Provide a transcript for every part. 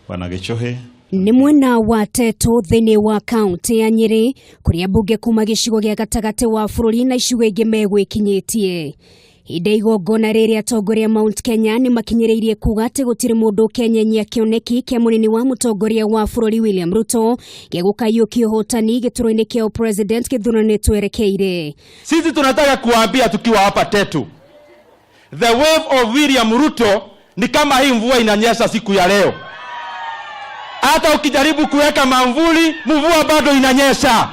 wanagichohe ni mwena wa Tetu thini wa kaunti ya Nyeri kuria bunge kuma gicigo gia gatagati wa bururi na icigo ingi megwikinyitie. Hinde igongona riri atongoria Mt.Kenya ni makinyiriirie kuga ati gutiri mundu kenyenya kioneki kia munini wa mutongoria wa bururi William Ruto gia kuiyukia uhotani githurano-ini kia president githurano-ini twerekeire. Sisi tunataka kuambia tukiwa hapa Tetu, the wave of William Ruto ni kama hii mvua inanyesha siku ya leo. Hata ukijaribu kuweka mamvuli, mvua bado inanyesha.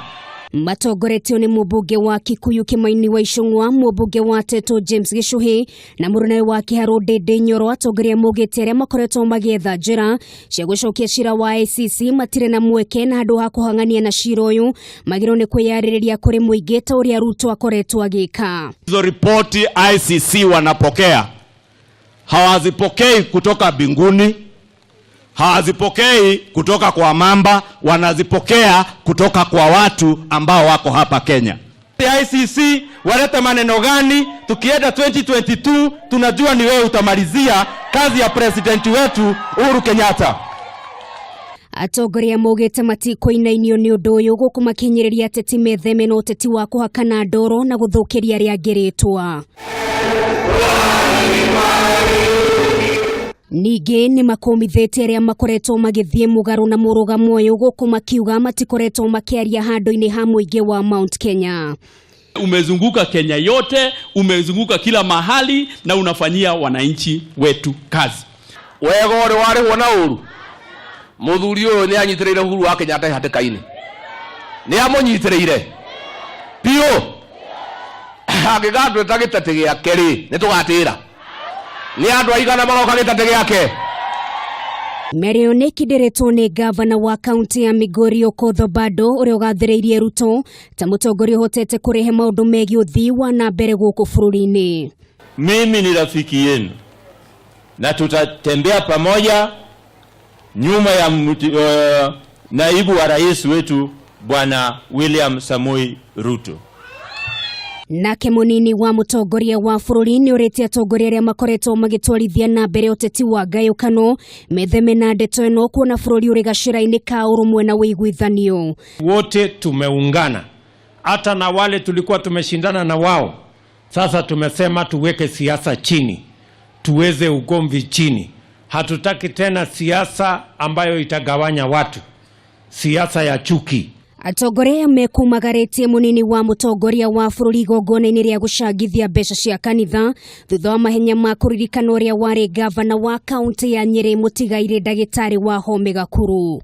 Matongoretio ni mubunge wa Kikuyu Kimaini wa Icung'wa, mubunge wa Tetu James Gishuhi na murunene wa Kiharu Ndindi Nyoro atongoria maugite aria makoretwo magietha njira cia gucokia ciira wa ICC matire na mweke na handu ha kuhang'ania na ciira uyu magiro ni kwiyaririria kuri muingi ta uria Ruto akoretwo agika. Hizo ripoti ICC wanapokea, hawazipokei kutoka binguni, hawazipokei kutoka kwa mamba, wanazipokea kutoka kwa watu ambao wako hapa Kenya. ICC waleta maneno gani? Tukienda 2022 tunajua ni wewe utamalizia kazi ya president wetu Uhuru Kenyatta. Atongoria maugite matikoinainio ni undu uyu gukumakinyiriria ateti metheme na uteti wa kuhakana ndoro na guthukiria aria ngiritwa. Ningĩ ni makomithitie aria makoretwo magithie mugaru na murugamo uyu gukumakiuga matikoretwo makiaria handu-ini ha muingi wa Mt.Kenya. Umezunguka Kenya yote, umezunguka kila mahali na unafanyia wananchi wetu kazi. Wego ri wari wona uru muthuri uyu ni anyitireire Uhuru wa Kenyatta hatikaini ni amunyitireire pio agigatwe tagitete giake ri ni tugatira ni andu aigana maroka gitate giake. Merione kidiretwo ni gavana wa kaunti ya Migori Okoth bado uria ugathireirie Ruto ta mutongoria hotete kurehe maundu megi uthii wa na mbere guku bururi-ini. Mimi ni rafiki yenu na tutatembea pamoja nyuma ya naibu wa rais wetu Bwana William Samoei Ruto. Nake munini wa mutongoria wa bururi ni urite atongoria aria makoretwo magitwarithia na mbere uteti wa gayukano metheme na ndeto eno kuona bururi uri gacira-ini ka urumwe na wiguithanio. Wote tumeungana, hata na wale tulikuwa tumeshindana na wao. Sasa tumesema tuweke siasa chini, tuweze ugomvi chini. Hatutaki tena siasa ambayo itagawanya watu, siasa ya chuki. Atongoria mekumagaritie munini wa mutongoria wa bururi igongona-ini ria gucangithia mbeca cia kanitha thutha wa mahenya ma kuririkana uria wari gavana wa kaunti ya Nyeri mutigaire ndagitari wa home Gakuru.